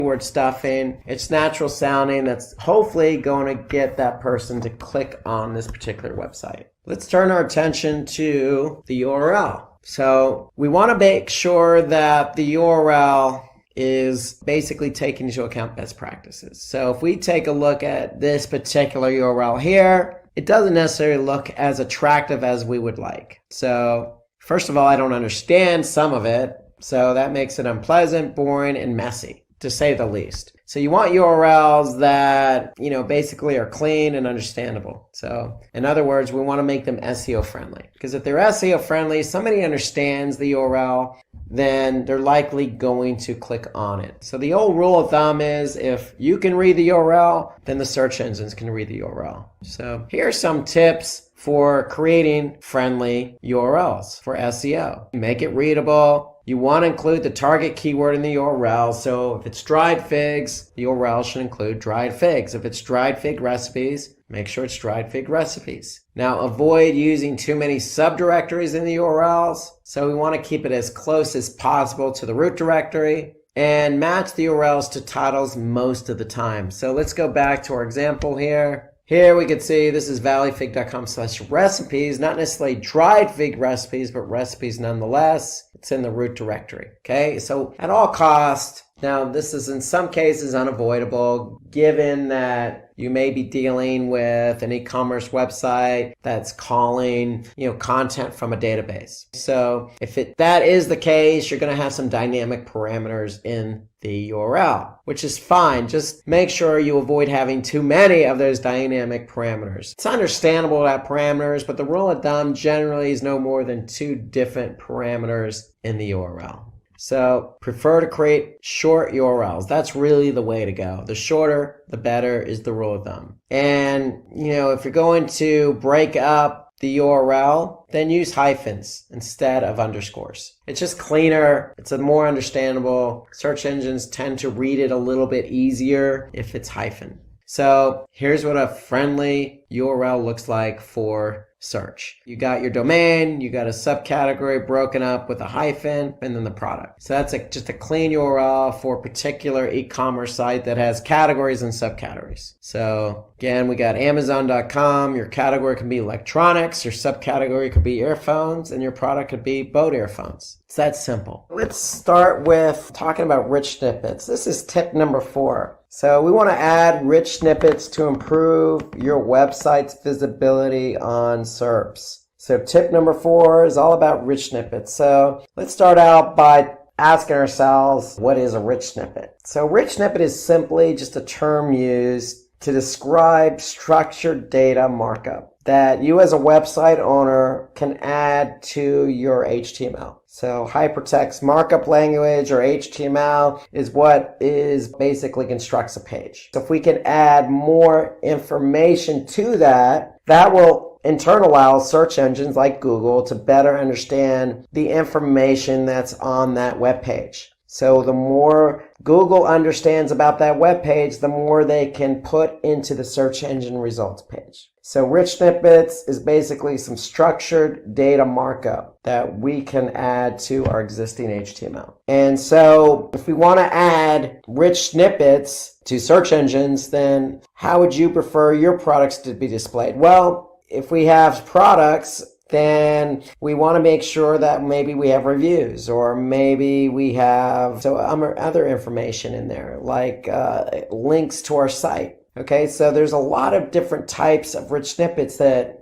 Word stuffing. It's natural sounding. That's hopefully going to get that person to click on this particular website. Let's turn our attention to the URL. So we want to make sure that the URL is basically taking into account best practices. So if we take a look at this particular URL here, it doesn't necessarily look as attractive as we would like. So first of all, I don't understand some of it. So that makes it unpleasant, boring, and messy, to say the least. So you want URLs that, basically are clean and understandable. So in other words, we want to make them SEO friendly. Because if they're SEO friendly, somebody understands the URL, then they're likely going to click on it. So the old rule of thumb is if you can read the URL, then the search engines can read the URL. So here are some tips for creating friendly URLs for SEO. Make it readable. You want to include the target keyword in the URL. So if it's dried figs, the URL should include dried figs. If it's dried fig recipes, make sure it's dried fig recipes. Now avoid using too many subdirectories in the URLs. So we want to keep it as close as possible to the root directory and match the URLs to titles most of the time. So let's go back to our example here. Here we can see this is valleyfig.com/recipes, not necessarily dried fig recipes, but recipes nonetheless. It's in the root directory. Okay, so at all costs, now this is in some cases unavoidable given that you may be dealing with an e-commerce website that's calling, content from a database. So if that is the case, you're going to have some dynamic parameters in the URL, which is fine. Just make sure you avoid having too many of those dynamic parameters. It's understandable to have parameters, but the rule of thumb generally is no more than 2 different parameters in the URL. So prefer to create short URLs. That's really the way to go. The shorter, the better is the rule of thumb. And, if you're going to break up the URL, then use hyphens instead of underscores. It's just cleaner. It's a more understandable. Search engines tend to read it a little bit easier if it's hyphen. So here's what a friendly URL looks like for search. You got your domain, you got a subcategory broken up with a hyphen, and then the product. So that's just a clean URL for a particular e-commerce site that has categories and subcategories. So again, we got Amazon.com. Your category can be electronics, your subcategory could be earphones, and your product could be Bode earphones. It's that simple. Let's start with talking about rich snippets. This is tip number 4. So we want to add rich snippets to improve your website's visibility on SERPs. So tip number 4 is all about rich snippets. So let's start out by asking ourselves, what is a rich snippet? So rich snippet is simply just a term used to describe structured data markup that you as a website owner can add to your HTML. So hypertext markup language or HTML is what is basically constructs a page. So if we can add more information to that, that will in turn allow search engines like Google to better understand the information that's on that web page. So the more Google understands about that web page, the more they can put into the search engine results page. So rich snippets is basically some structured data markup that we can add to our existing HTML. And so if we want to add rich snippets to search engines, then how would you prefer your products to be displayed? Well, if we have products, then we want to make sure that maybe we have reviews or maybe we have other information in there like links to our site. Okay, so there's a lot of different types of rich snippets that,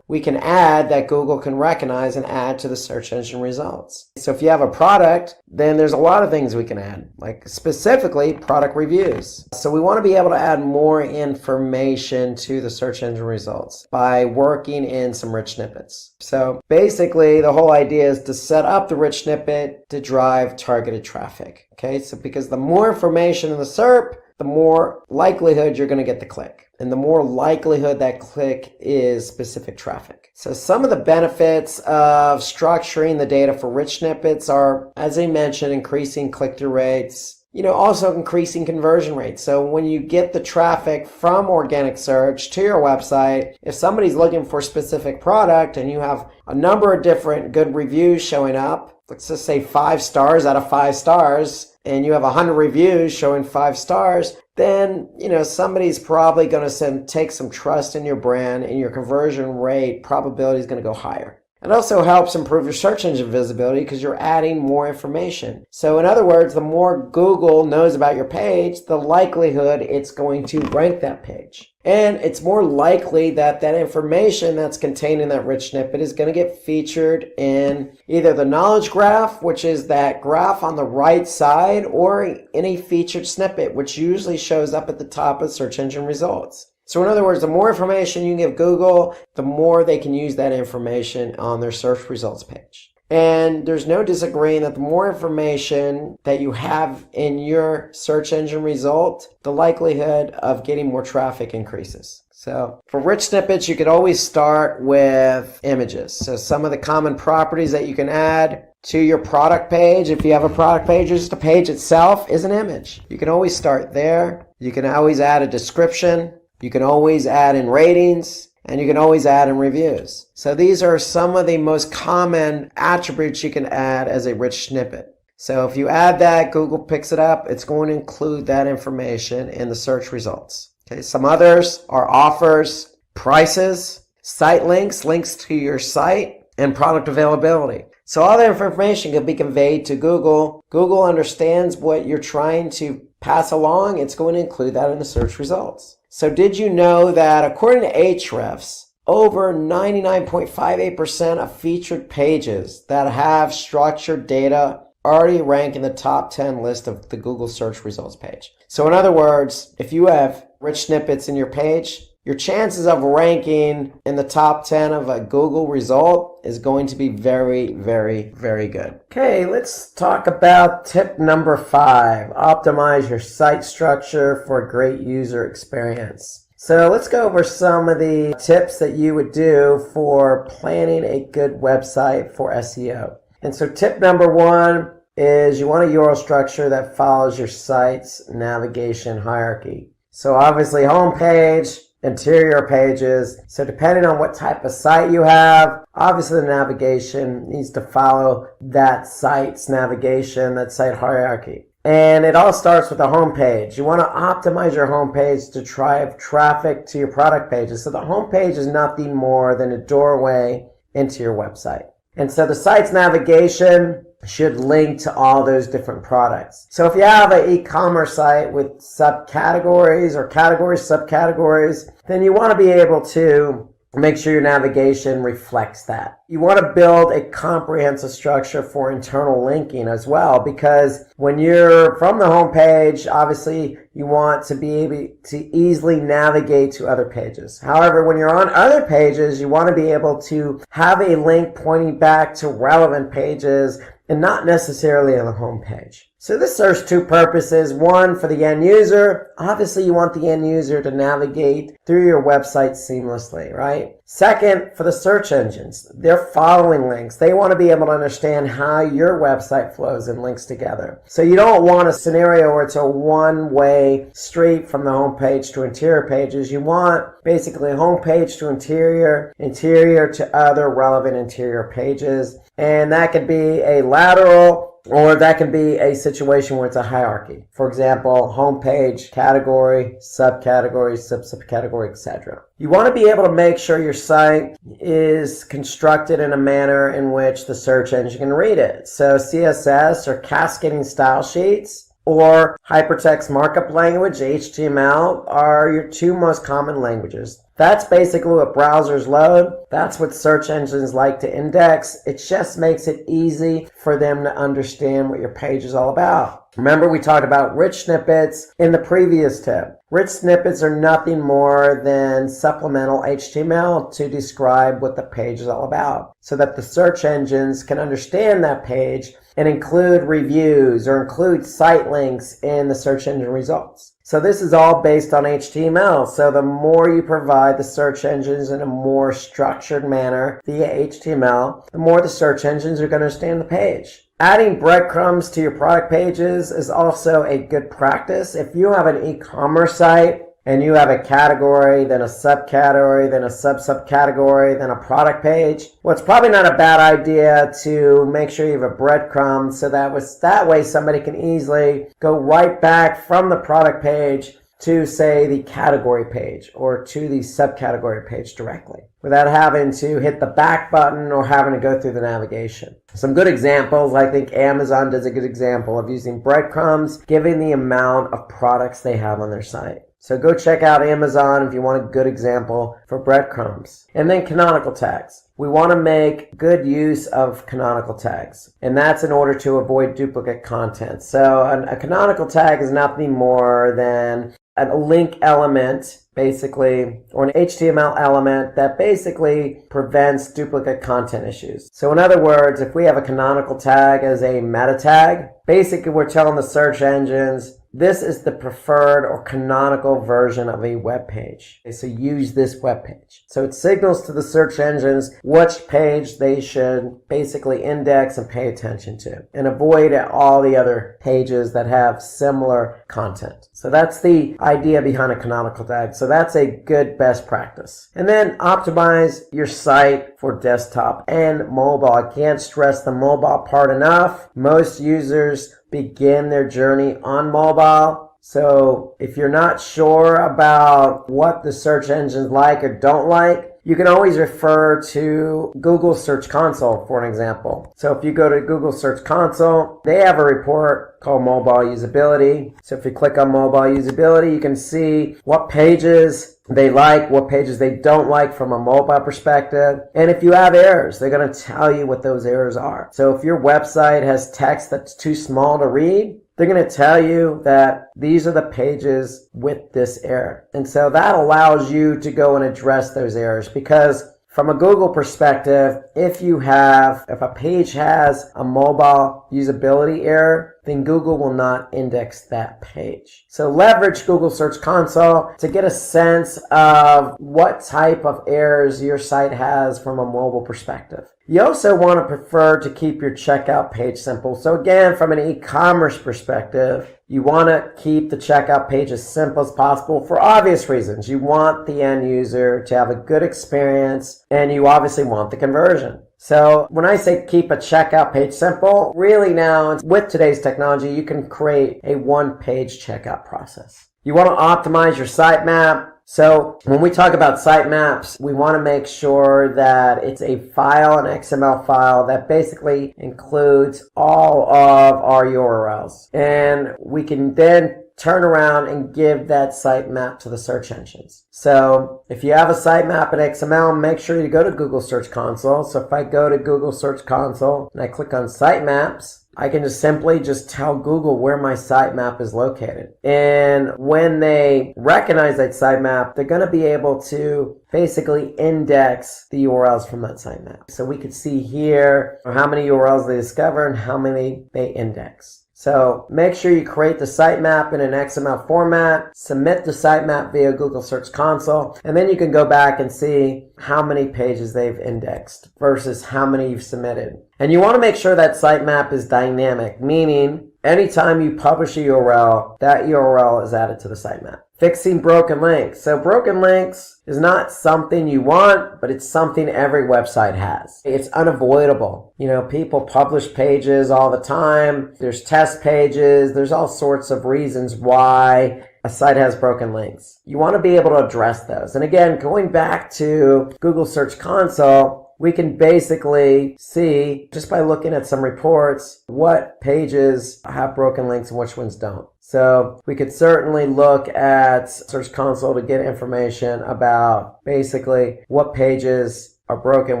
we can add that Google can recognize and add to the search engine results. So if you have a product, then there's a lot of things we can add, like specifically product reviews. So we want to be able to add more information to the search engine results by working in some rich snippets. So basically the whole idea is to set up the rich snippet to drive targeted traffic. Okay, so because the more information in the SERP, the more likelihood you're going to get the click. And the more likelihood that click is specific traffic. So some of the benefits of structuring the data for rich snippets are, as I mentioned, increasing click-through rates, also increasing conversion rates. So when you get the traffic from organic search to your website, if somebody's looking for a specific product and you have a number of different good reviews showing up, let's just say 5 stars out of 5 stars, and you have 100 reviews showing 5 stars, then, somebody's probably going to take some trust in your brand, and your conversion rate probability is going to go higher. It also helps improve your search engine visibility because you're adding more information. So in other words, the more Google knows about your page, the likelihood it's going to rank that page. And it's more likely that that information that's contained in that rich snippet is going to get featured in either the knowledge graph, which is that graph on the right side, or in a featured snippet, which usually shows up at the top of search engine results. So in other words, the more information you give Google, the more they can use that information on their search results page. And there's no disagreeing that the more information that you have in your search engine result, the likelihood of getting more traffic increases. So for rich snippets, you could always start with images. So some of the common properties that you can add to your product page, if you have a product page, or just the page itself, is an image. You can always start there. You can always add a description. You can always add in ratings, and you can always add in reviews. So these are some of the most common attributes you can add as a rich snippet. So if you add that, Google picks it up. It's going to include that information in the search results. Okay, some others are offers, prices, site links, links to your site, and product availability. So all that information can be conveyed to Google. Google understands what you're trying to pass along. It's going to include that in the search results. So did you know that according to Ahrefs, over 99.58% of featured pages that have structured data already rank in the top 10 list of the Google search results page? So in other words, if you have rich snippets in your page, your chances of ranking in the top 10 of a Google result is going to be very, very, very good. Okay, let's talk about tip number 5. Optimize your site structure for a great user experience. So let's go over some of the tips that you would do for planning a good website for SEO. And so tip number 1 is you want a URL structure that follows your site's navigation hierarchy. So obviously homepage, interior pages. So depending on what type of site you have, obviously the navigation needs to follow that site's navigation, that site hierarchy. And it all starts with the homepage. You want to optimize your homepage to drive traffic to your product pages. So the homepage is nothing more than a doorway into your website. And so the site's navigation should link to all those different products. So if you have an e-commerce site with subcategories or categories, subcategories, then you want to be able to make sure your navigation reflects that. You want to build a comprehensive structure for internal linking as well, because when you're from the home page, obviously you want to be able to easily navigate to other pages. However, when you're on other pages, you want to be able to have a link pointing back to relevant pages and not necessarily on the home page. So this serves 2 purposes. 1, for the end user. Obviously, you want the end user to navigate through your website seamlessly, right? 2nd, for the search engines. They're following links. They want to be able to understand how your website flows and links together. So you don't want a scenario where it's a one-way street from the home page to interior pages. You want basically home page to interior, interior to other relevant interior pages. And that could be a lateral, or that can be a situation where it's a hierarchy. For example, homepage, category, subcategory, subcategory, etc. You want to be able to make sure your site is constructed in a manner in which the search engine can read it. So CSS or cascading style sheets or hypertext markup language, HTML, are your 2 most common languages. That's basically what browsers load. That's what search engines like to index. It just makes it easy for them to understand what your page is all about. Remember, we talked about rich snippets in the previous tip. Rich snippets are nothing more than supplemental HTML to describe what the page is all about, so that the search engines can understand that page and include reviews or include site links in the search engine results. So this is all based on HTML. So the more you provide the search engines in a more structured manner via HTML, the more the search engines are going to understand the page. Adding breadcrumbs to your product pages is also a good practice. If you have an e-commerce site and you have a category, then a subcategory, then a sub-subcategory, then a product page, well, it's probably not a bad idea to make sure you have a breadcrumb so that way somebody can easily go right back from the product page to, say, the category page or to the subcategory page directly without having to hit the back button or having to go through the navigation. Some good examples, I think Amazon does a good example of using breadcrumbs, given the amount of products they have on their site. So go check out Amazon if you want a good example for breadcrumbs. And then canonical tags. We want to make good use of canonical tags, and that's in order to avoid duplicate content. So a canonical tag is nothing more than a link element, basically, or an HTML element that basically prevents duplicate content issues. So in other words, if we have a canonical tag as a meta tag, basically we're telling the search engines, this is the preferred or canonical version of a web page. So use this web page. So it signals to the search engines which page they should basically index and pay attention to, and avoid all the other pages that have similar content. So that's the idea behind a canonical tag. So that's a good best practice. And then optimize your site for desktop and mobile. I can't stress the mobile part enough. Most users begin their journey on mobile. So if you're not sure about what the search engines like or don't like, you can always refer to Google Search Console for an example. So if you go to Google Search Console, they have a report called Mobile Usability. So if you click on Mobile Usability, you can see what pages they like, what pages they don't like from a mobile perspective. And if you have errors, they're going to tell you what those errors are. So if your website has text that's too small to read, they're going to tell you that these are the pages with this error. And so that allows you to go and address those errors, because from a Google perspective, if a page has a mobile usability error, then Google will not index that page. So leverage Google Search Console to get a sense of what type of errors your site has from a mobile perspective. You also want to prefer to keep your checkout page simple. So again, from an e-commerce perspective, you want to keep the checkout page as simple as possible for obvious reasons. You want the end user to have a good experience, and you obviously want the conversion. So when I say keep a checkout page simple, really now with today's technology, you can create a one-page checkout process. You want to optimize your sitemap. So when we talk about sitemaps, we want to make sure that it's a file, an XML file that basically includes all of our URLs. And we can then turn around and give that sitemap to the search engines. So if you have a sitemap in XML, make sure you go to Google Search Console. So if I go to Google Search Console and I click on sitemaps, I can just simply tell Google where my sitemap is located. And when they recognize that sitemap, they're going to be able to basically index the URLs from that sitemap. So we could see here how many URLs they discover and how many they index. So make sure you create the sitemap in an XML format, submit the sitemap via Google Search Console, and then you can go back and see how many pages they've indexed versus how many you've submitted. And you want to make sure that sitemap is dynamic, meaning anytime you publish a URL, that URL is added to the sitemap. Fixing broken links. So broken links is not something you want, but it's something every website has. It's unavoidable. People publish pages all the time. There's test pages. There's all sorts of reasons why a site has broken links. You want to be able to address those. And again, going back to Google Search Console, we can basically see, just by looking at some reports, what pages have broken links and which ones don't. So we could certainly look at Search Console to get information about basically what pages are broken,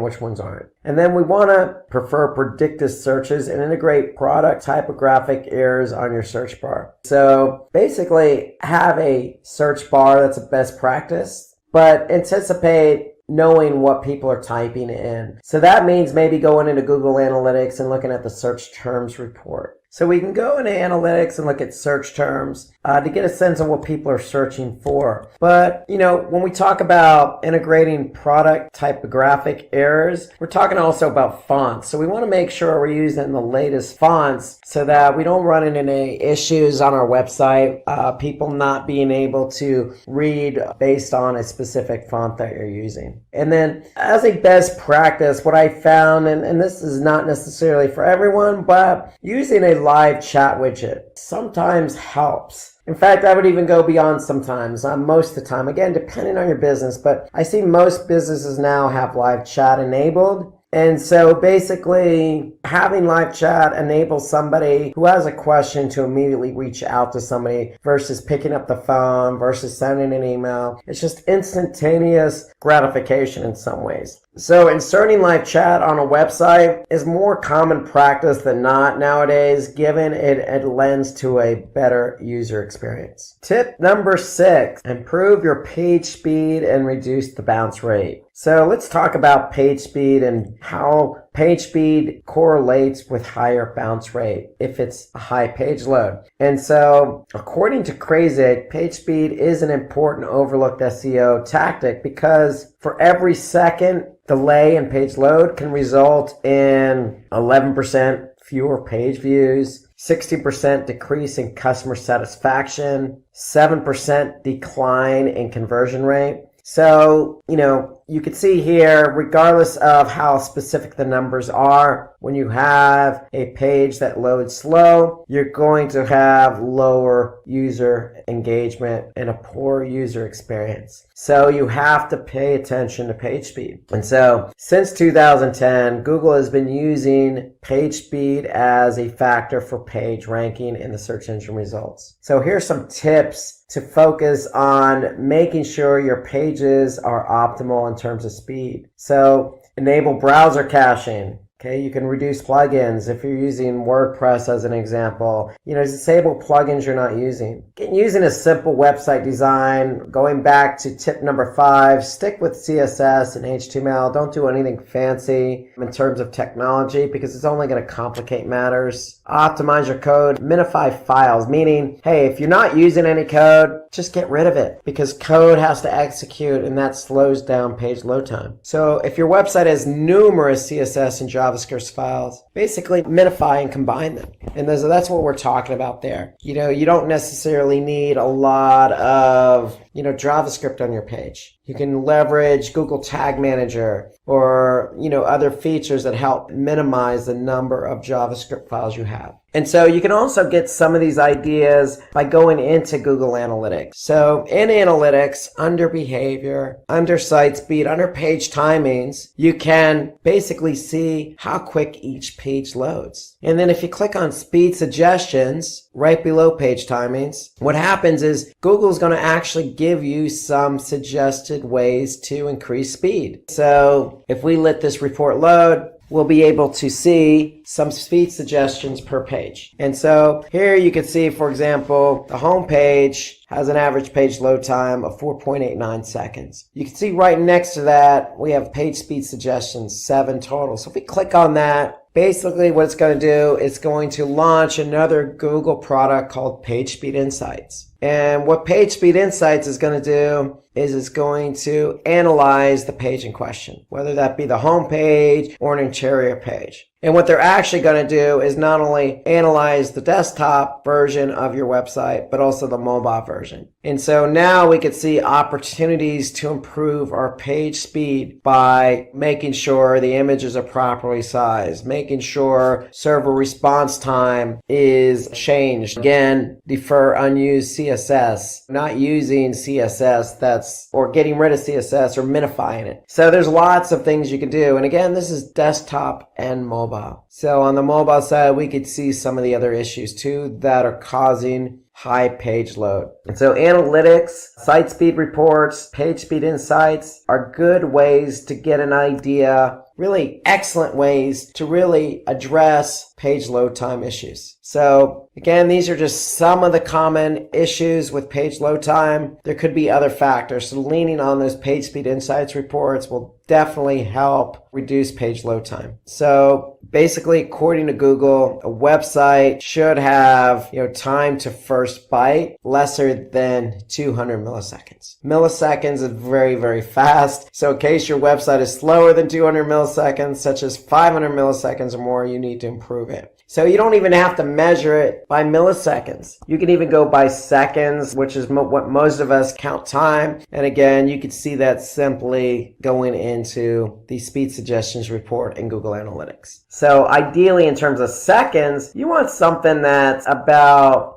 which ones aren't. And then we want to prefer predictive searches and integrate product typographic errors on your search bar. So basically have a search bar that's a best practice, but anticipate knowing what people are typing in. So that means maybe going into Google Analytics and looking at the search terms report. So we can go into analytics and look at search terms, to get a sense of what people are searching for. But, when we talk about integrating product typographic errors, we're talking also about fonts. So we want to make sure we're using the latest fonts so that we don't run into any issues on our website, people not being able to read based on a specific font that you're using. And then as a best practice, what I found, and this is not necessarily for everyone, but using a live chat widget sometimes helps. In fact, I would even go beyond sometimes, most of the time, again, depending on your business, but I see most businesses now have live chat enabled. And so basically having live chat enables somebody who has a question to immediately reach out to somebody versus picking up the phone versus sending an email. It's just instantaneous gratification in some ways. So inserting live chat on a website is more common practice than not nowadays, given it lends to a better user experience. Tip number 6, improve your page speed and reduce the bounce rate. So let's talk about page speed and how page speed correlates with higher bounce rate if it's a high page load. And so according to Crazy, page speed is an important overlooked SEO tactic because for every second delay in page load can result in 11% fewer page views, 60% decrease in customer satisfaction, 7% decline in conversion rate. So, you can see here, regardless of how specific the numbers are, when you have a page that loads slow, you're going to have lower user engagement and a poor user experience. So you have to pay attention to page speed. And so since 2010, Google has been using page speed as a factor for page ranking in the search engine results. So here's some tips to focus on making sure your pages are optimal in terms of speed. So enable browser caching. Okay, you can reduce plugins if you're using WordPress as an example. Disable plugins you're not using. Using a simple website design, going back to tip number 5, stick with CSS and HTML. Don't do anything fancy in terms of technology because it's only going to complicate matters. Optimize your code, minify files, meaning, hey, if you're not using any code, just get rid of it because code has to execute and that slows down page load time. So if your website has numerous CSS and JavaScript files, basically minify and combine them. And that's what we're talking about there. You don't necessarily need a lot of, JavaScript on your page. You can leverage Google Tag Manager or, other features that help minimize the number of JavaScript files you have. And so you can also get some of these ideas by going into Google Analytics. So in Analytics, under behavior, under site speed, under page timings, you can basically see how quick each page loads. And then if you click on speed suggestions right below page timings, what happens is Google's going to actually give you some suggested ways to increase speed. So if we let this report load, we'll be able to see some speed suggestions per page. And so here you can see, for example, the home page has an average page load time of 4.89 seconds. You can see right next to that, we have page speed suggestions, 7 total. So if we click on that, basically what it's going to do, it's going to launch another Google product called Page Speed Insights. And what Page Speed Insights is going to do is it's going to analyze the page in question, whether that be the home page or an interior page. And what they're actually going to do is not only analyze the desktop version of your website, but also the mobile version. And so now we can see opportunities to improve our page speed by making sure the images are properly sized, making sure server response time is changed. Again, defer unused CSS, not using CSS or getting rid of CSS or minifying it. So there's lots of things you can do. And again, this is desktop and mobile. So on the mobile side, we could see some of the other issues too that are causing high page load. And so analytics, site speed reports, page speed insights are good ways to get an idea, really excellent ways to really address page load time issues. So Again, these are just some of the common issues with page load time. There could be other factors. So leaning on those page speed insights reports will definitely help reduce page load time. So basically, according to Google, a website should have, time to first byte lesser than 200 milliseconds. Milliseconds is very, very fast. So in case your website is slower than 200 milliseconds, such as 500 milliseconds or more, you need to improve it. So you don't even have to measure it by milliseconds. You can even go by seconds, which is what most of us count time. And again, you could see that simply going into the speed suggestions report in Google Analytics. So ideally, in terms of seconds, you want something that's about,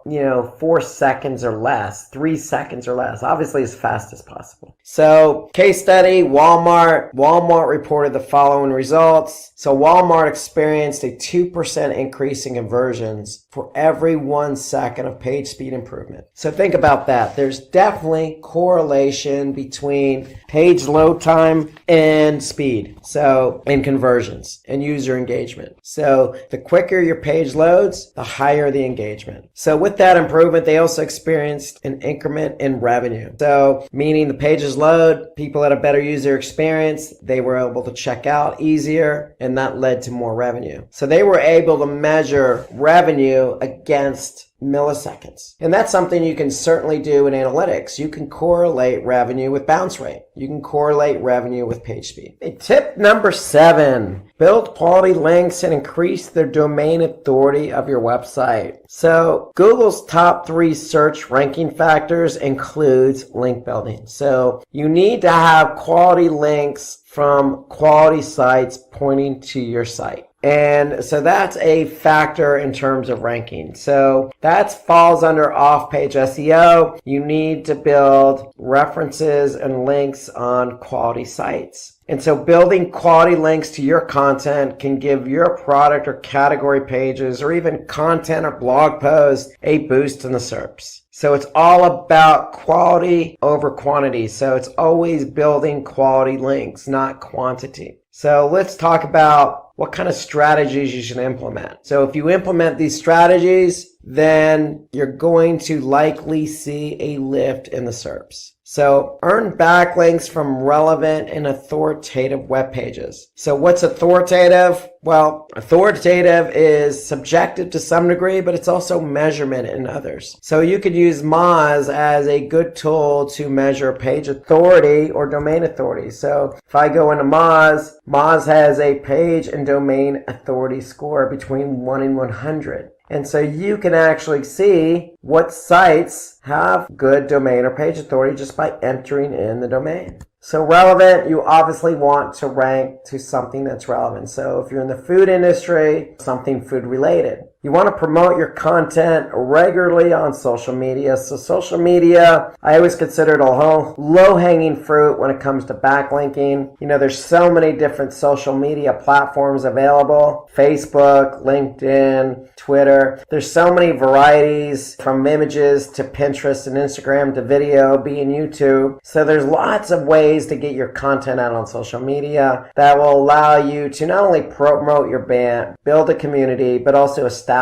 4 seconds or less, 3 seconds or less, obviously as fast as possible. So case study, Walmart. Walmart reported the following results. So Walmart experienced a 2% increase in conversions for every 1 second of page speed improvement. So think about that. There's definitely correlation between page load time and speed. So, and conversions and user engagement. So the quicker your page loads, the higher the engagement. So with that improvement, they also experienced an increment in revenue. So meaning the pages load, people had a better user experience, they were able to check out easier, and that led to more revenue. So they were able to measure revenue against milliseconds. And that's something you can certainly do in analytics. You can correlate revenue with bounce rate. You can correlate revenue with page speed. Tip number 7, build quality links and increase the domain authority of your website. So Google's top 3 search ranking factors includes link building. So you need to have quality links from quality sites pointing to your site. And so that's a factor in terms of ranking. So that falls under off-page SEO. You need to build references and links on quality sites. And so building quality links to your content can give your product or category pages or even content or blog posts a boost in the SERPs. So it's all about quality over quantity. So it's always building quality links, not quantity. So let's talk about what kind of strategies you should implement. So if you implement these strategies, then you're going to likely see a lift in the SERPs. So earn backlinks from relevant and authoritative web pages. So what's authoritative? Well, authoritative is subjective to some degree, but it's also measurement in others. So you could use Moz as a good tool to measure page authority or domain authority. So if I go into Moz, Moz has a page and domain authority score between 1 and 100. And so you can actually see what sites have good domain or page authority just by entering in the domain. So relevant, you obviously want to rank to something that's relevant. So if you're in the food industry, something food related. You want to promote your content regularly on social media. So social media, I always consider it a low-hanging fruit when it comes to backlinking. There's so many different social media platforms available. Facebook, LinkedIn, Twitter. There's so many varieties from images to Pinterest and Instagram to video, being YouTube. So there's lots of ways to get your content out on social media that will allow you to not only promote your brand, build a community, but also establish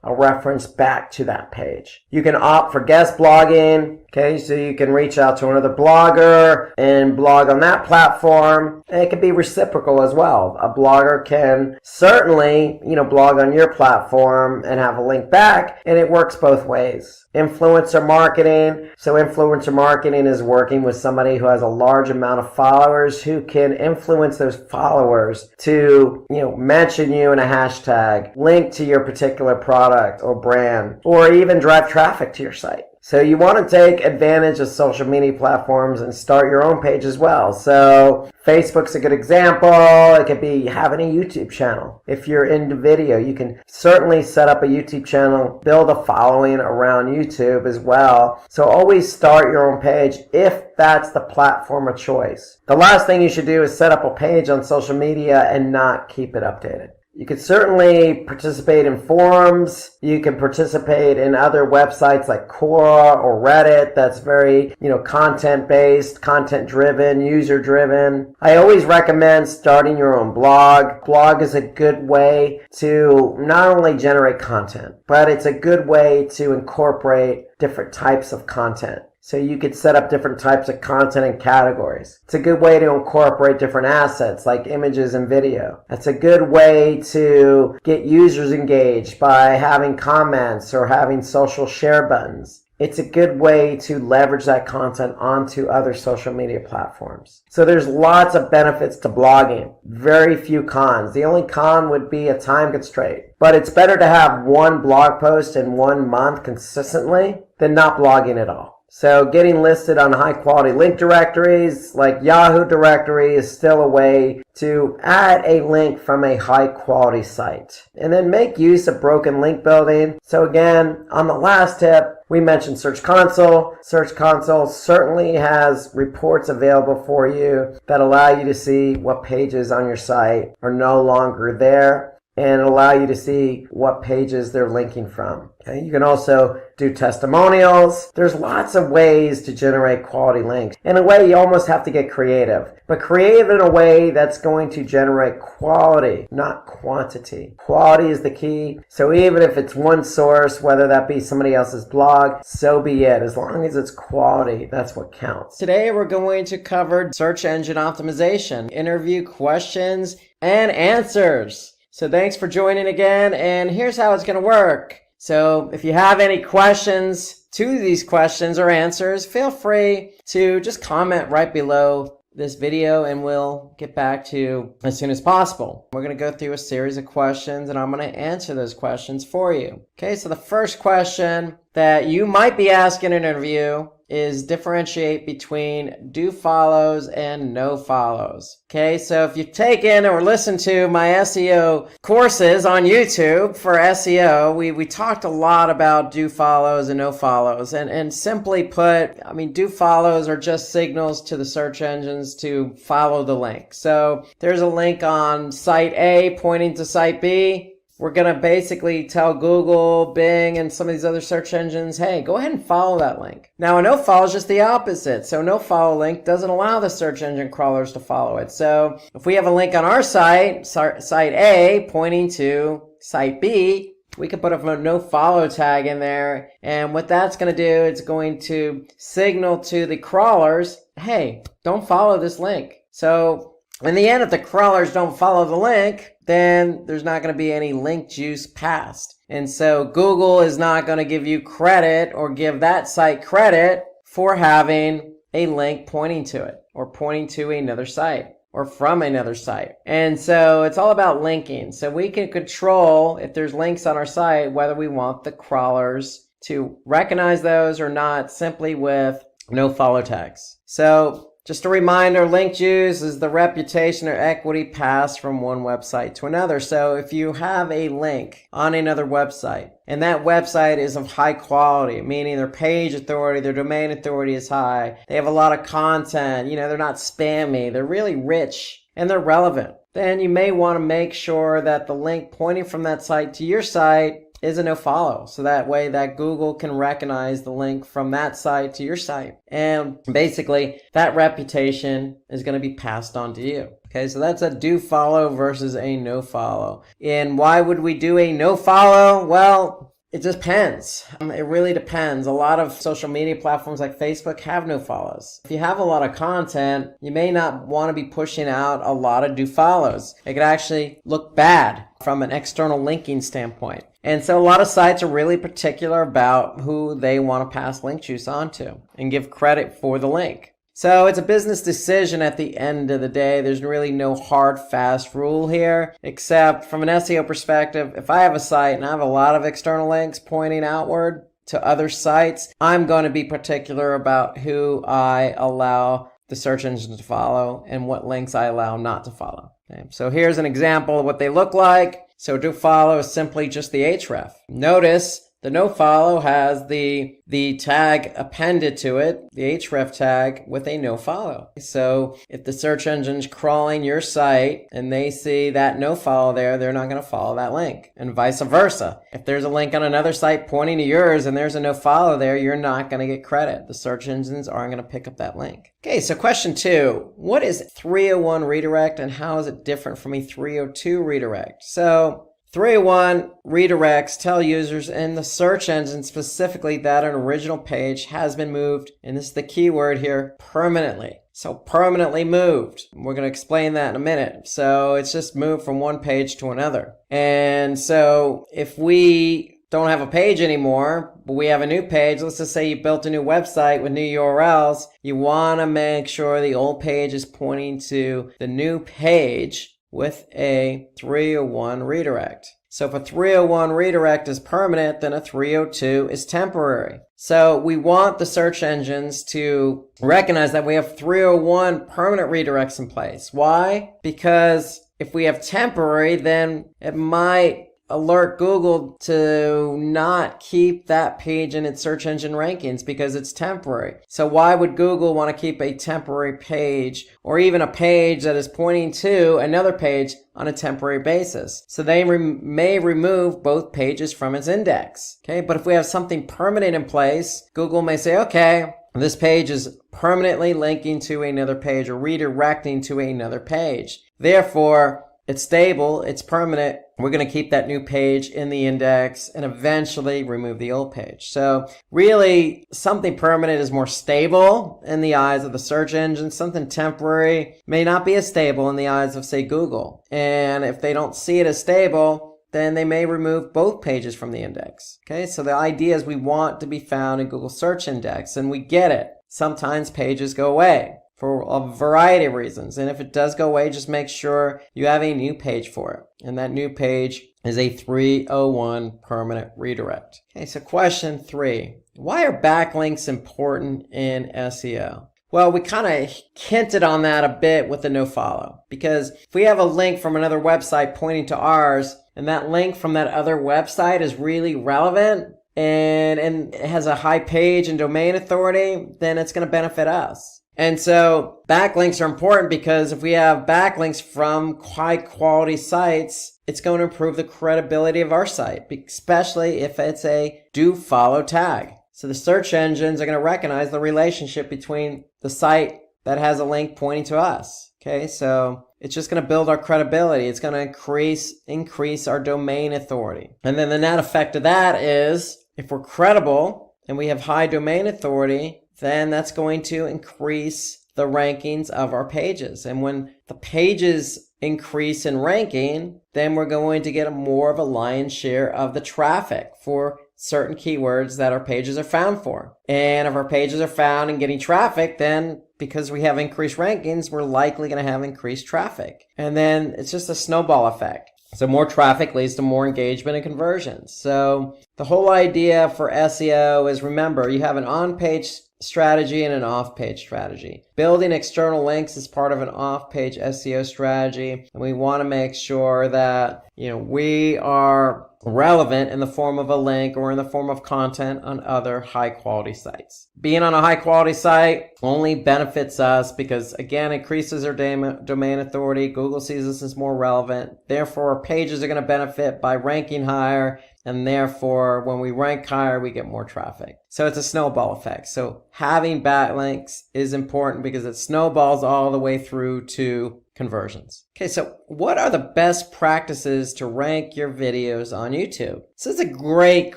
a reference back to that page. You can opt for guest blogging. Okay, so you can reach out to another blogger and blog on that platform. And it can be reciprocal as well. A blogger can certainly, blog on your platform and have a link back, and it works both ways. Influencer marketing. So influencer marketing is working with somebody who has a large amount of followers who can influence those followers to, mention you in a hashtag, link to your particular product or brand, or even drive traffic to your site. So you want to take advantage of social media platforms and start your own page as well. So Facebook's a good example. It could be having a YouTube channel. If you're into video, you can certainly set up a YouTube channel, build a following around YouTube as well. So always start your own page if that's the platform of choice. The last thing you should do is set up a page on social media and not keep it updated. You could certainly participate in forums. You can participate in other websites like Quora or Reddit that's very, content-based, content-driven, user-driven. I always recommend starting your own blog. Blog is a good way to not only generate content, but it's a good way to incorporate different types of content. So you could set up different types of content and categories. It's a good way to incorporate different assets like images and video. It's a good way to get users engaged by having comments or having social share buttons. It's a good way to leverage that content onto other social media platforms. So there's lots of benefits to blogging. Very few cons. The only con would be a time constraint. But it's better to have one blog post in 1 month consistently than not blogging at all. So getting listed on high quality link directories like Yahoo directory is still a way to add a link from a high quality site. And then make use of broken link building. So again, on the last tip, we mentioned Search Console. Search Console certainly has reports available for you that allow you to see what pages on your site are no longer there and allow you to see what pages they're linking from. Okay? You can also do testimonials. There's lots of ways to generate quality links. In a way, you almost have to get creative, but creative in a way that's going to generate quality, not quantity. Quality is the key. So even if it's one source, whether that be somebody else's blog, so be it. As long as it's quality, that's what counts. Today, we're going to cover search engine optimization, interview questions and answers. So thanks for joining again, and here's how it's going to work. So if you have any questions to these questions or answers, feel free to just comment right below this video and we'll get back to you as soon as possible. We're going to go through a series of questions and I'm going to answer those questions for you. Okay, so the first question that you might be asking in an interview is differentiate between do follows and no follows. Okay, so if you've taken or listened to my SEO courses on YouTube for SEO, we talked a lot about do follows and no follows. And simply put, do follows are just signals to the search engines to follow the link. So there's a link on site A pointing to site B. We're going to basically tell Google, Bing, and some of these other search engines, hey, go ahead and follow that link. Now, a no-follow is just the opposite. So no-follow link doesn't allow the search engine crawlers to follow it. So if we have a link on our site, site A, pointing to site B, we can put a no-follow tag in there. And what that's going to do, it's going to signal to the crawlers, hey, don't follow this link. So in the end, if the crawlers don't follow the link, then there's not going to be any link juice passed. And so Google is not going to give you credit or give that site credit for having a link pointing to it or pointing to another site or from another site. And so it's all about linking. So we can control if there's links on our site, whether we want the crawlers to recognize those or not, simply with no follow tags. So just a reminder, link juice is the reputation or equity passed from one website to another. So if you have a link on another website and that website is of high quality, meaning their page authority, their domain authority is high, they have a lot of content, they're not spammy, they're really rich and they're relevant, then you may want to make sure that the link pointing from that site to your site is a no follow. So that way that Google can recognize the link from that site to your site. And basically that reputation is going to be passed on to you. Okay, so that's a do follow versus a no follow. And why would we do a no follow? Well, it depends. It really depends. A lot of social media platforms like Facebook have no follows. If you have a lot of content, you may not want to be pushing out a lot of do follows. It could actually look bad from an external linking standpoint. And so a lot of sites are really particular about who they want to pass link juice onto and give credit for the link. So it's a business decision at the end of the day. There's really no hard, fast rule here, except from an SEO perspective, if I have a site and I have a lot of external links pointing outward to other sites, I'm going to be particular about who I allow the search engine to follow and what links I allow not to follow. Okay, so here's an example of what they look like. So do follow is simply just the href. Notice The nofollow has the tag appended to it, the href tag with a nofollow. So if the search engine's crawling your site and they see that nofollow there, they're not going to follow that link, and vice versa. If there's a link on another site pointing to yours and there's a nofollow there, you're not going to get credit. The search engines aren't going to pick up that link. Okay, so question 2, what is 301 redirect and how is it different from a 302 redirect? So 301 redirects tell users in the search engine specifically that an original page has been moved, and this is the key word here, permanently. So permanently moved. We're going to explain that in a minute. So it's just moved from one page to another. And so if we don't have a page anymore, but we have a new page, let's just say you built a new website with new URLs, you want to make sure the old page is pointing to the new page with a 301 redirect. So if a 301 redirect is permanent, then a 302 is temporary. So we want the search engines to recognize that we have 301 permanent redirects in place. Why? Because if we have temporary, then it might alert Google to not keep that page in its search engine rankings because it's temporary. So why would Google want to keep a temporary page or even a page that is pointing to another page on a temporary basis? So they may remove both pages from its index. Okay, but if we have something permanent in place, Google may say, okay, this page is permanently linking to another page or redirecting to another page. Therefore, it's stable, it's permanent. We're going to keep that new page in the index and eventually remove the old page. So really, something permanent is more stable in the eyes of the search engine. Something temporary may not be as stable in the eyes of, say, Google. And if they don't see it as stable, then they may remove both pages from the index. Okay, so the idea is we want to be found in Google Search Index, and we get it. Sometimes pages go away for a variety of reasons. And if it does go away, just make sure you have a new page for it. And that new page is a 301 permanent redirect. Okay, so question 3. Why are backlinks important in SEO? Well, we kind of hinted on that a bit with the nofollow. Because if we have a link from another website pointing to ours, and that link from that other website is really relevant, and it has a high page and domain authority, then it's going to benefit us. And so backlinks are important because if we have backlinks from high quality sites, it's going to improve the credibility of our site, especially if it's a do follow tag. So the search engines are going to recognize the relationship between the site that has a link pointing to us. Okay, so it's just going to build our credibility. It's going to increase our domain authority. And then the net effect of that is if we're credible and we have high domain authority, then that's going to increase the rankings of our pages. And when the pages increase in ranking, then we're going to get more of a lion's share of the traffic for certain keywords that our pages are found for. And if our pages are found and getting traffic, then because we have increased rankings, we're likely going to have increased traffic. And then it's just a snowball effect. So more traffic leads to more engagement and conversions. So the whole idea for SEO is, remember, you have an on-page strategy and an off-page strategy. Building external links is part of an off-page SEO strategy, and we want to make sure that we are relevant in the form of a link or in the form of content on other high-quality sites. Being on a high-quality site only benefits us because, again, it increases our domain authority. Google sees us as more relevant. Therefore, our pages are going to benefit by ranking higher, and therefore, when we rank higher, we get more traffic. So it's a snowball effect. So having backlinks is important because it snowballs all the way through to conversions. Okay, so what are the best practices to rank your videos on YouTube? This is a great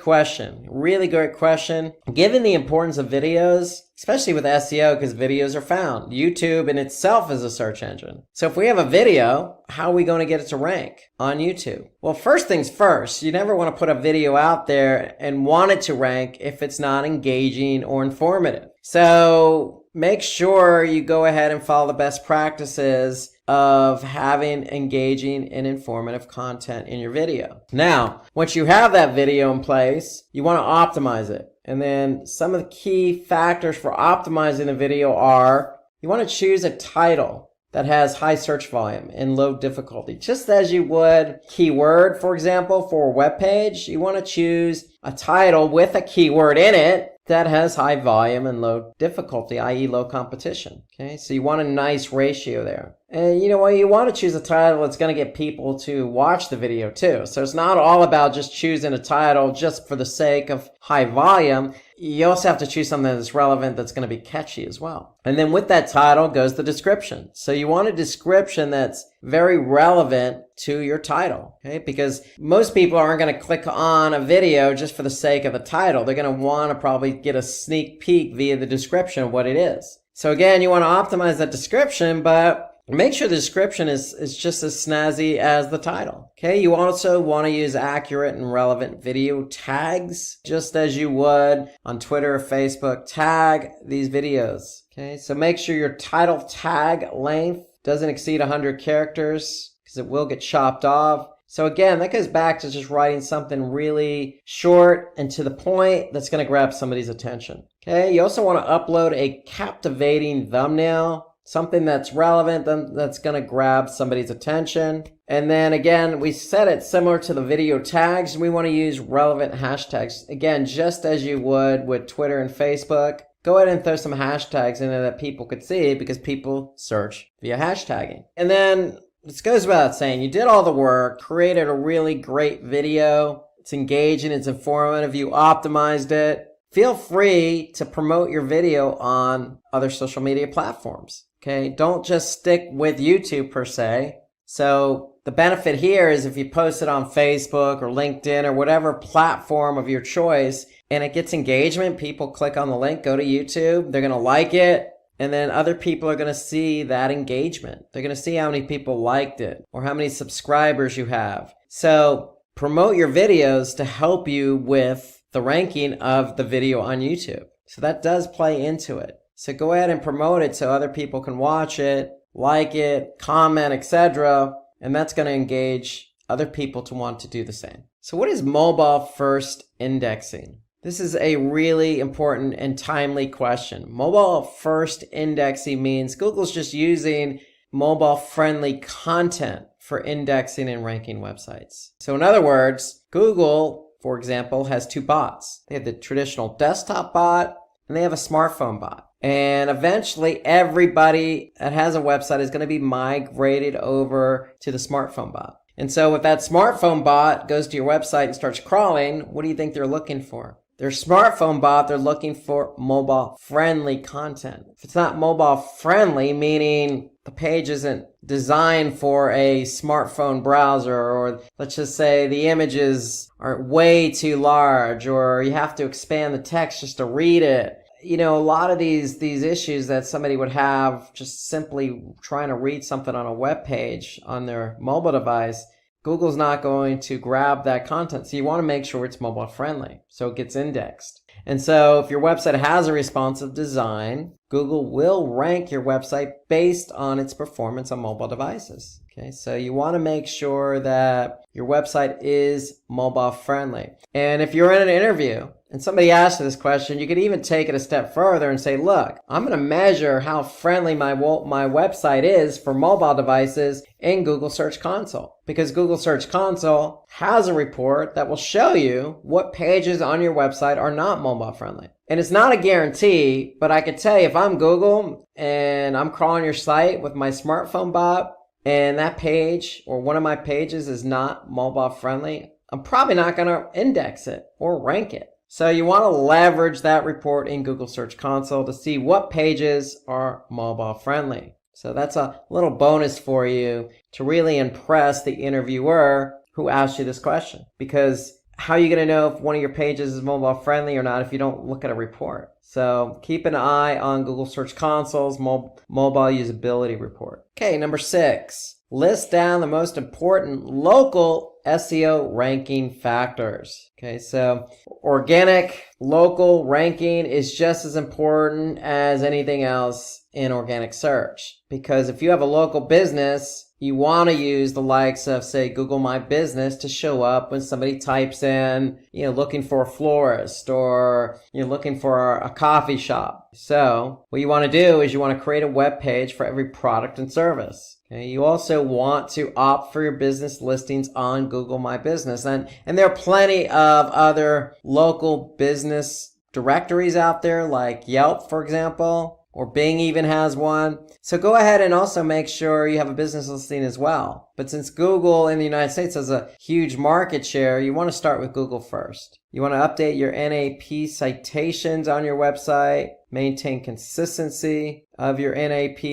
question, really great question. Given the importance of videos, especially with SEO, because videos are found. YouTube in itself is a search engine. So if we have a video, how are we going to get it to rank on YouTube? Well, first things first, you never want to put a video out there and want it to rank if it's not engaging or informative. So make sure you go ahead and follow the best practices of having engaging and informative content in your video. Now, once you have that video in place, you want to optimize it. And then some of the key factors for optimizing the video are you want to choose a title that has high search volume and low difficulty. Just as you would keyword, for example, for a web page, you want to choose a title with a keyword in it that has high volume and low difficulty, i.e. low competition. Okay, so you want a nice ratio there. And you want to choose a title that's going to get people to watch the video too. So it's not all about just choosing a title just for the sake of high volume. You also have to choose something that's relevant, that's going to be catchy as well. And then with that title goes the description. So you want a description that's very relevant to your title, okay? Because most people aren't going to click on a video just for the sake of the title. They're going to want to probably get a sneak peek via the description of what it is. So again, you want to optimize that description, but make sure the description is just as snazzy as the title. Okay, you also want to use accurate and relevant video tags, just as you would on Twitter or Facebook. Tag these videos. Okay, so make sure your title tag length doesn't exceed 100 characters because it will get chopped off. So again, that goes back to just writing something really short and to the point that's going to grab somebody's attention. Okay, you also want to upload a captivating thumbnail, something that's relevant, that's going to grab somebody's attention. And then again, we set it similar to the video tags. We want to use relevant hashtags. Again, just as you would with Twitter and Facebook, go ahead and throw some hashtags in there that people could see because people search via hashtagging. And then this goes without saying, you did all the work, created a really great video. It's engaging, it's informative, you optimized it. Feel free to promote your video on other social media platforms. Okay, don't just stick with YouTube per se. So the benefit here is if you post it on Facebook or LinkedIn or whatever platform of your choice and it gets engagement, people click on the link, go to YouTube, they're going to like it, and then other people are going to see that engagement. They're going to see how many people liked it or how many subscribers you have. So promote your videos to help you with the ranking of the video on YouTube. So that does play into it. So go ahead and promote it so other people can watch it, like it, comment, etc. And that's going to engage other people to want to do the same. So what is mobile first indexing? This is a really important and timely question. Mobile first indexing means Google's just using mobile friendly content for indexing and ranking websites. So in other words, Google, for example, has two bots. They have the traditional desktop bot and they have a smartphone bot. And eventually everybody that has a website is going to be migrated over to the smartphone bot. And so if that smartphone bot goes to your website and starts crawling, what do you think they're looking for? Their smartphone bot, they're looking for mobile friendly content. If it's not mobile friendly, meaning the page isn't designed for a smartphone browser, or let's just say the images are way too large, or you have to expand the text just to read it. A lot of these issues that somebody would have just simply trying to read something on a web page on their mobile device, Google's not going to grab that content. So you want to make sure it's mobile friendly so it gets indexed. And so if your website has a responsive design, Google will rank your website based on its performance on mobile devices. Okay, so you want to make sure that your website is mobile friendly. And if you're in an interview and somebody asks you this question, you could even take it a step further and say, look, I'm going to measure how friendly my website is for mobile devices in Google Search Console. Because Google Search Console has a report that will show you what pages on your website are not mobile friendly. And it's not a guarantee, but I could tell you if I'm Google and I'm crawling your site with my smartphone bot and that page or one of my pages is not mobile friendly, I'm probably not going to index it or rank it. So you want to leverage that report in Google Search Console to see what pages are mobile friendly. So that's a little bonus for you to really impress the interviewer who asked you this question. Because how are you going to know if one of your pages is mobile friendly or not if you don't look at a report? So keep an eye on Google Search Console's mobile usability report. Okay, number 6. List down the most important local SEO ranking factors. Okay, so organic local ranking is just as important as anything else in organic search. Because if you have a local business, you want to use the likes of, say, Google My Business to show up when somebody types in, looking for a florist or, looking for a coffee shop. So what you want to do is you want to create a web page for every product and service. Okay? You also want to opt for your business listings on Google My Business. And there are plenty of other local business directories out there like Yelp, for example. Or Bing even has one. So go ahead and also make sure you have a business listing as well. But since Google in the United States has a huge market share, you want to start with Google first. You want to update your NAP citations on your website, maintain consistency of your NAP.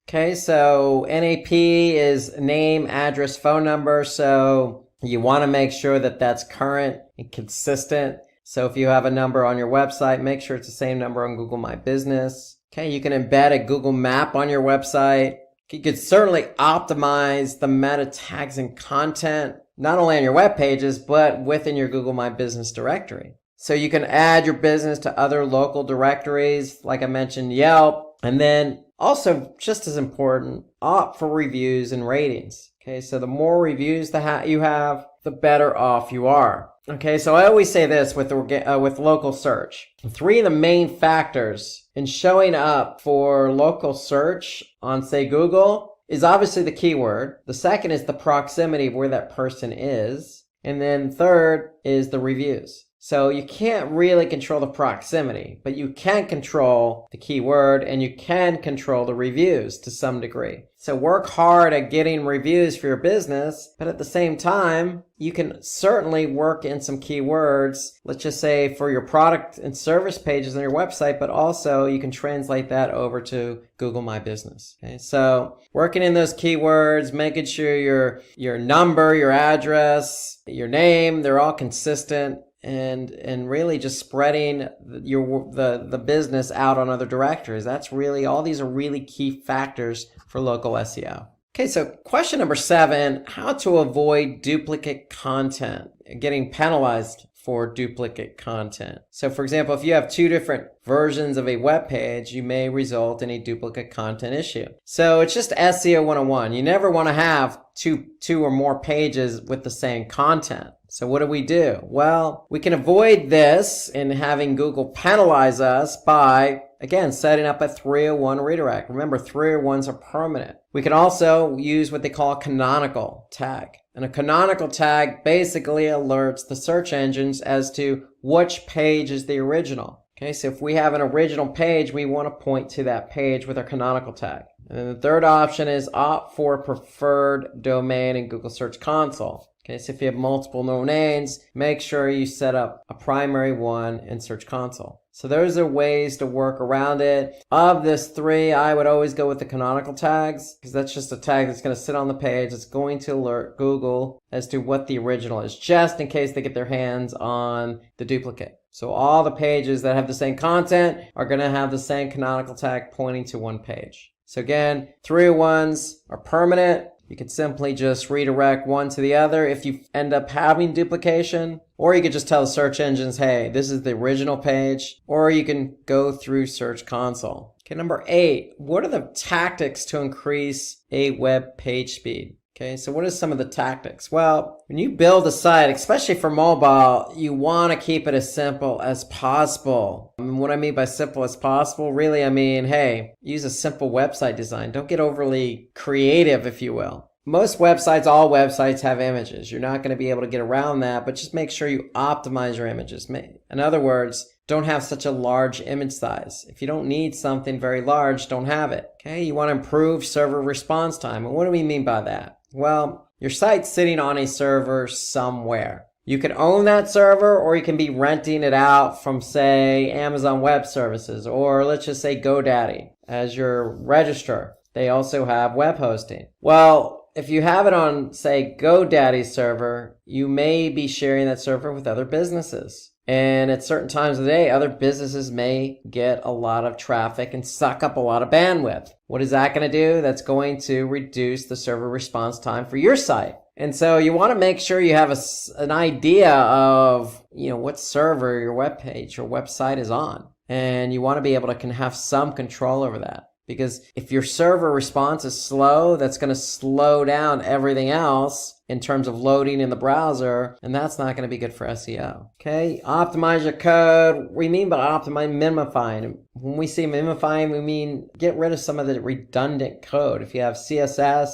Okay, so NAP is name, address, phone number. So you want to make sure that that's current and consistent. So if you have a number on your website, make sure it's the same number on Google My Business. Okay, you can embed a Google map on your website. You could certainly optimize the meta tags and content, not only on your web pages, but within your Google My Business directory. So you can add your business to other local directories, like I mentioned, Yelp. And then also, just as important, opt for reviews and ratings. Okay, so the more reviews you have, the better off you are. Okay, so I always say this with local search. 3 of the main factors in showing up for local search on, say, Google is obviously the keyword. The second is the proximity of where that person is. And then third is the reviews. So you can't really control the proximity, but you can control the keyword and you can control the reviews to some degree. So work hard at getting reviews for your business, but at the same time, you can certainly work in some keywords, let's just say for your product and service pages on your website, but also you can translate that over to Google My Business. Okay, so working in those keywords, making sure your number, your address, your name, they're all consistent. And really just spreading the business out on other directories. That's really, all these are really key factors for local SEO. Okay, so question number 7, how to avoid duplicate content, getting penalized for duplicate content. So for example, if you have 2 different versions of a web page, you may result in a duplicate content issue. So it's just SEO 101. You never want to have two or more pages with the same content. So what do? Well, we can avoid this in having Google penalize us by, again, setting up a 301 redirect. Remember, 301s are permanent. We can also use what they call a canonical tag. And a canonical tag basically alerts the search engines as to which page is the original. Okay, so if we have an original page, we want to point to that page with our canonical tag. And then the third option is opt for preferred domain in Google Search Console. Okay, so if you have multiple domains, make sure you set up a primary one in Search Console. So those are ways to work around it. Of this 3, I would always go with the canonical tags because that's just a tag that's going to sit on the page. It's going to alert Google as to what the original is, just in case they get their hands on the duplicate. So all the pages that have the same content are going to have the same canonical tag pointing to one page. So again, 301s are permanent. You could simply just redirect one to the other if you end up having duplication. Or you could just tell the search engines, hey, this is the original page. Or you can go through Search Console. Okay, number 8, what are the tactics to increase a web page speed? Okay, so what are some of the tactics? Well, when you build a site, especially for mobile, you want to keep it as simple as possible. And what I mean by simple as possible, really, I mean, hey, use a simple website design. Don't get overly creative, if you will. Most websites, all websites have images. You're not going to be able to get around that, but just make sure you optimize your images. In other words, don't have such a large image size. If you don't need something very large, don't have it. Okay, you want to improve server response time. And what do we mean by that? Well, your site's sitting on a server somewhere. You can own that server or you can be renting it out from, say, Amazon Web Services or let's just say GoDaddy as your registrar. They also have web hosting. Well, if you have it on, say, GoDaddy's server, you may be sharing that server with other businesses. And at certain times of the day, other businesses may get a lot of traffic and suck up a lot of bandwidth. What is that going to do? That's going to reduce the server response time for your site. And so you want to make sure you have an idea of, what server your web page or website is on. And you want to be able to have some control over that. Because if your server response is slow, that's going to slow down everything else in terms of loading in the browser, and that's not going to be good for SEO. Okay, optimize your code. We mean by optimize, minifying. When we say minifying, we mean get rid of some of the redundant code. If you have CSS,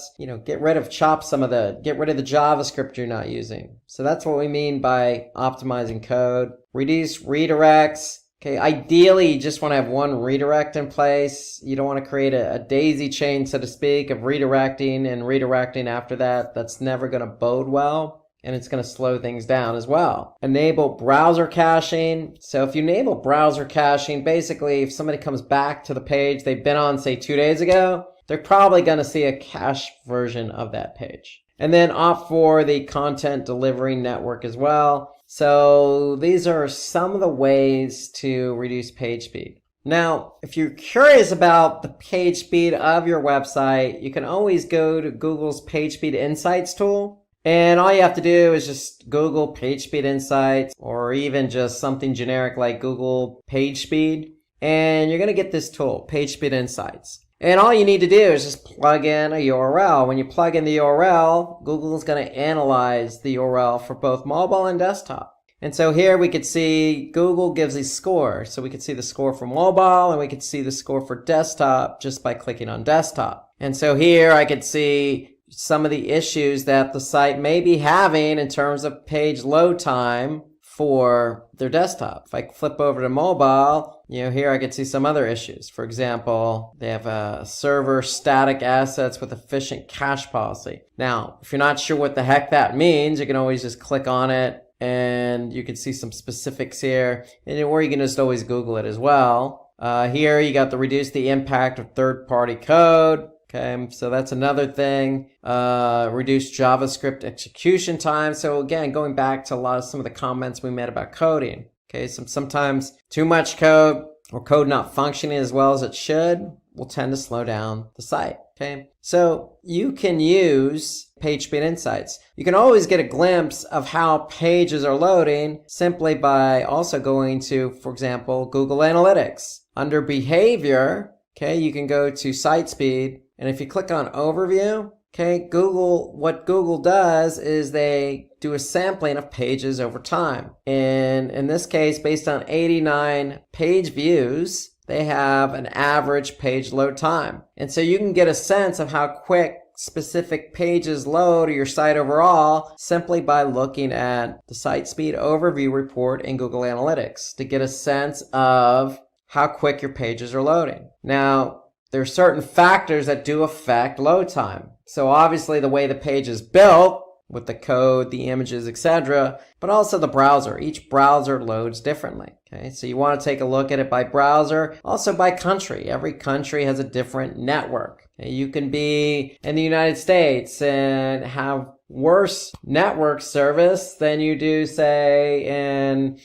get rid of the JavaScript you're not using. So that's what we mean by optimizing code. Reduce redirects. Okay, ideally, you just want to have one redirect in place. You don't want to create a daisy chain, so to speak, of redirecting and redirecting after that. That's never going to bode well, and it's going to slow things down as well. Enable browser caching. So if you enable browser caching, basically, if somebody comes back to the page they've been on, say, 2 days ago, they're probably going to see a cached version of that page. And then opt for the content delivery network as well. So these are some of the ways to reduce page speed. Now, if you're curious about the page speed of your website, you can always go to Google's Page Speed Insights tool. And all you have to do is just Google Page Speed Insights, or even just something generic like Google Page Speed. And you're going to get this tool, Page Speed Insights. And all you need to do is just plug in a URL. When you plug in the URL, Google is going to analyze the URL for both mobile and desktop. And so here we could see Google gives a score. So we could see the score for mobile and we could see the score for desktop just by clicking on desktop. And so here I could see some of the issues that the site may be having in terms of page load time for their desktop. If I flip over to mobile, here I can see some other issues. For example, they have a server static assets with efficient cache policy. Now, if you're not sure what the heck that means, you can always just click on it and you can see some specifics here. Or you can just always Google it as well. Here you got to reduce the impact of third-party code. Okay, so that's another thing. Reduce JavaScript execution time. So again, going back to some of the comments we made about coding. Okay, sometimes too much code or code not functioning as well as it should will tend to slow down the site. Okay, so you can use Page Speed Insights. You can always get a glimpse of how pages are loading simply by also going to, for example, Google Analytics. Under Behavior, okay, you can go to Site Speed. And if you click on Overview, okay, what Google does is they do a sampling of pages over time. And in this case, based on 89 page views, they have an average page load time. And so you can get a sense of how quick specific pages load your site overall simply by looking at the Site Speed Overview report in Google Analytics to get a sense of how quick your pages are loading. Now, there are certain factors that do affect load time. So obviously the way the page is built with the code, the images, etc., but also the browser. Each browser loads differently. Okay, so you want to take a look at it by browser, also by country. Every country has a different network. Okay, you can be in the United States and have worse network service than you do, say, in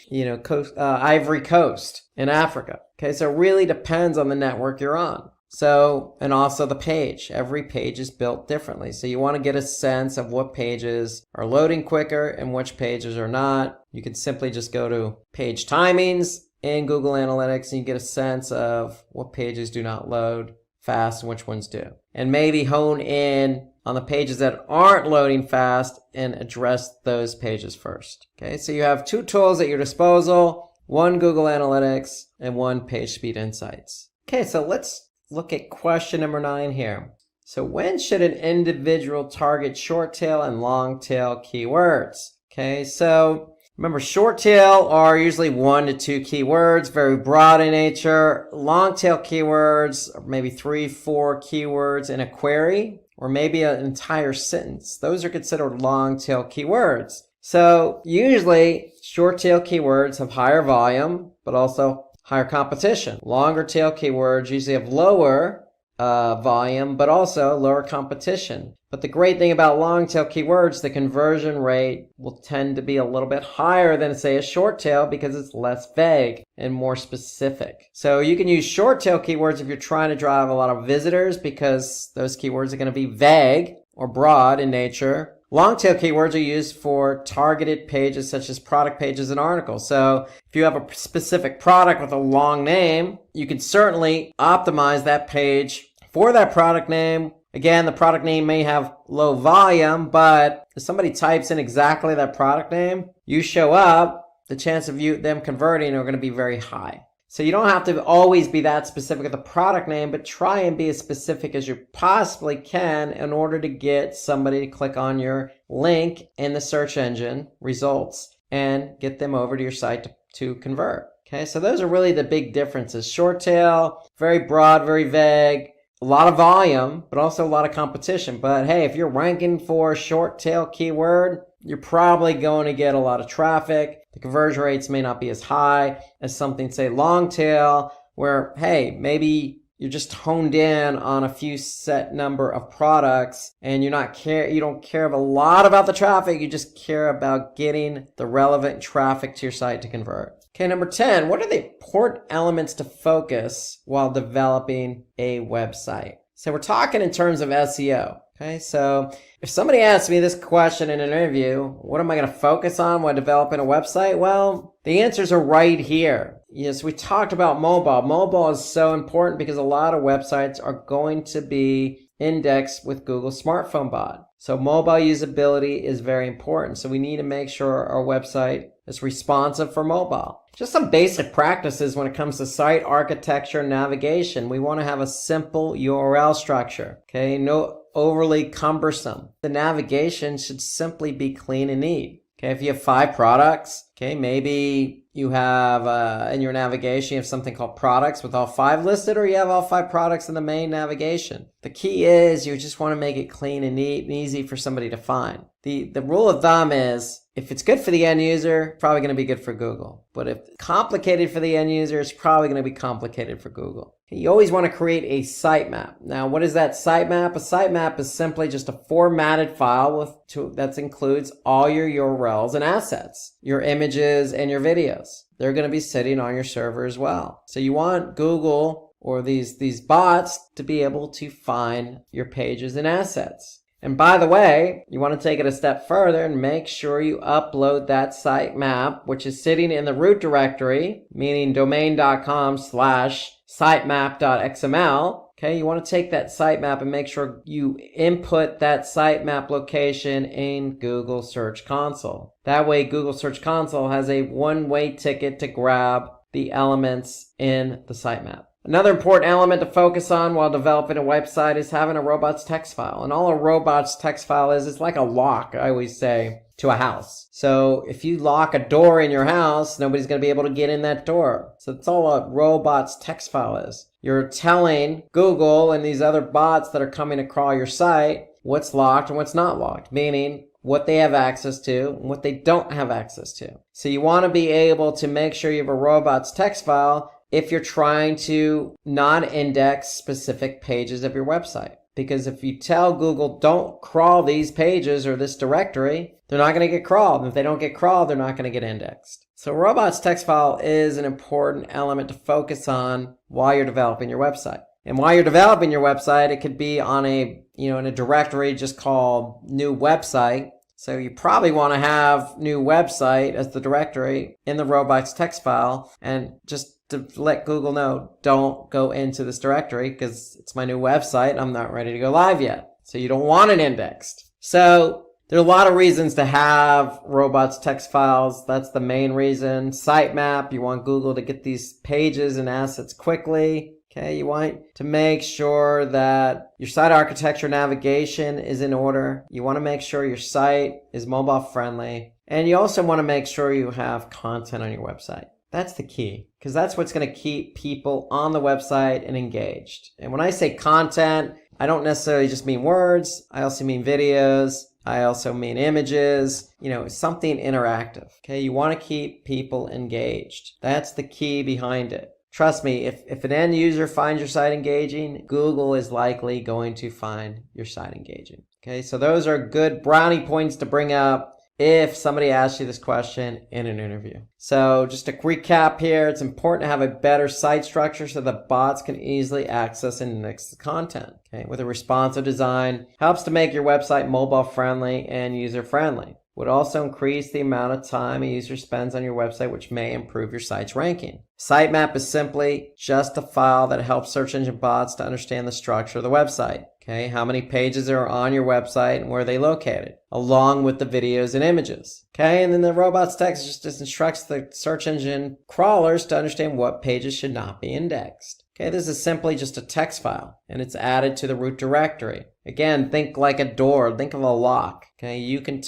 Ivory Coast in Africa. Okay, so it really depends on the network you're on. So, and also the page. Every page is built differently. So you want to get a sense of what pages are loading quicker and which pages are not. You can simply just go to page timings in Google Analytics and you get a sense of what pages do not load fast and which ones do. And maybe hone in on the pages that aren't loading fast and address those pages first. Okay, so you have two tools at your disposal, one Google Analytics and one Page Speed Insights. Okay, so let's look at question number 9 here. So when should an individual target short tail and long tail keywords? Okay, so remember short tail are usually 1 to 2 keywords, very broad in nature. Long tail keywords are maybe 3, 4 keywords in a query, or maybe an entire sentence. Those are considered long tail keywords. So usually short tail keywords have higher volume, but also higher competition. Longer tail keywords usually have lower volume, but also lower competition. But the great thing about long tail keywords, the conversion rate will tend to be a little bit higher than, say, a short tail because it's less vague and more specific. So you can use short tail keywords if you're trying to drive a lot of visitors because those keywords are going to be vague or broad in nature. Long tail keywords are used for targeted pages such as product pages and articles. So if you have a specific product with a long name, you can certainly optimize that page for that product name. Again, the product name may have low volume, but if somebody types in exactly that product name, you show up, the chance of them converting are going to be very high. So you don't have to always be that specific with the product name, but try and be as specific as you possibly can in order to get somebody to click on your link in the search engine results and get them over to your site to convert. Okay, so those are really the big differences. Short tail, very broad, very vague, a lot of volume, but also a lot of competition. But hey, if you're ranking for a short tail keyword, you're probably going to get a lot of traffic. The conversion rates may not be as high as something, say, long tail, where, hey, maybe you're just honed in on a few set number of products and you don't care a lot about the traffic. You just care about getting the relevant traffic to your site to convert. Okay, number 10, what are the important elements to focus while developing a website? So we're talking in terms of SEO. Okay, so if somebody asks me this question in an interview, what am I going to focus on while developing a website? Well, the answers are right here. Yes, we talked about mobile. Mobile is so important because a lot of websites are going to be indexed with Google smartphone bot. So mobile usability is very important. So we need to make sure our website is responsive for mobile. Just some basic practices when it comes to site architecture and navigation. We want to have a simple URL structure. Okay, no overly cumbersome. The navigation should simply be clean and neat. Okay, if you have 5 products, okay, maybe you have in your navigation, you have something called products with all 5 listed, or you have all 5 products in the main navigation. The key is you just want to make it clean and neat and easy for somebody to find. The rule of thumb is if it's good for the end user, it's probably going to be good for Google. But if it's complicated for the end user, it's probably going to be complicated for Google. You always want to create a sitemap. Now, what is that sitemap? A sitemap is simply just a formatted file that includes all your URLs and assets, your images and your videos. They're going to be sitting on your server as well. So you want Google or these bots to be able to find your pages and assets. And by the way, you want to take it a step further and make sure you upload that sitemap, which is sitting in the root directory, meaning domain.com/sitemap.xml. Okay, you want to take that sitemap and make sure you input that sitemap location in Google Search Console. That way, Google Search Console has a one-way ticket to grab the elements in the sitemap. Another important element to focus on while developing a website is having a robots text file. And all a robots text file is, it's like a lock, I always say, to a house. So if you lock a door in your house, nobody's going to be able to get in that door. So that's all a robots text file is. You're telling Google and these other bots that are coming to crawl your site what's locked and what's not locked, meaning what they have access to and what they don't have access to. So you want to be able to make sure you have a robots text file if you're trying to non-index specific pages of your website. Because if you tell Google, don't crawl these pages or this directory, they're not going to get crawled. And if they don't get crawled, they're not going to get indexed. So robots text file is an important element to focus on while you're developing your website. And while you're developing your website, it could be on in a directory just called new website. So you probably want to have new website as the directory in the robots text file, and just to let Google know, don't go into this directory because it's my new website. I'm not ready to go live yet. So you don't want it indexed. So there are a lot of reasons to have robots text files. That's the main reason. Sitemap, you want Google to get these pages and assets quickly. Okay, you want to make sure that your site architecture navigation is in order. You want to make sure your site is mobile friendly. And you also want to make sure you have content on your website. That's the key, because that's what's going to keep people on the website and engaged. And when I say content, I don't necessarily just mean words. I also mean videos. I also mean images, something interactive. Okay, you want to keep people engaged. That's the key behind it. Trust me, if an end user finds your site engaging, Google is likely going to find your site engaging. Okay, so those are good brownie points to bring up if somebody asks you this question in an interview. So just a recap here, it's important to have a better site structure so that bots can easily access and index the content. Okay, with a responsive design, helps to make your website mobile friendly and user friendly. Would also increase the amount of time a user spends on your website, which may improve your site's ranking. Sitemap is simply just a file that helps search engine bots to understand the structure of the website. Okay, how many pages are on your website and where are they located, along with the videos and images. Okay, and then the robots text just instructs the search engine crawlers to understand what pages should not be indexed. Okay, this is simply just a text file, and it's added to the root directory. Again, think like a door, think of a lock. Okay, you can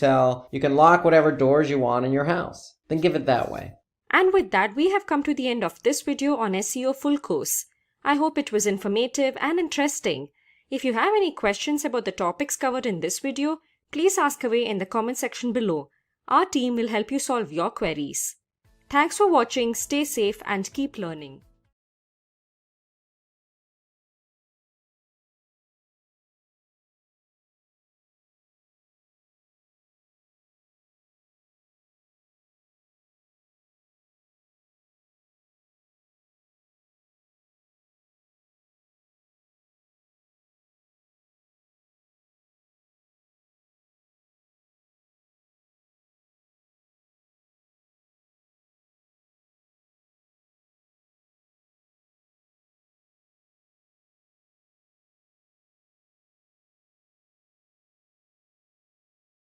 lock whatever doors you want in your house. Think of it that way. And with that, we have come to the end of this video on SEO full course. I hope it was informative and interesting. If you have any questions about the topics covered in this video, please ask away in the comment section below. Our team will help you solve your queries. Thanks for watching, stay safe and keep learning.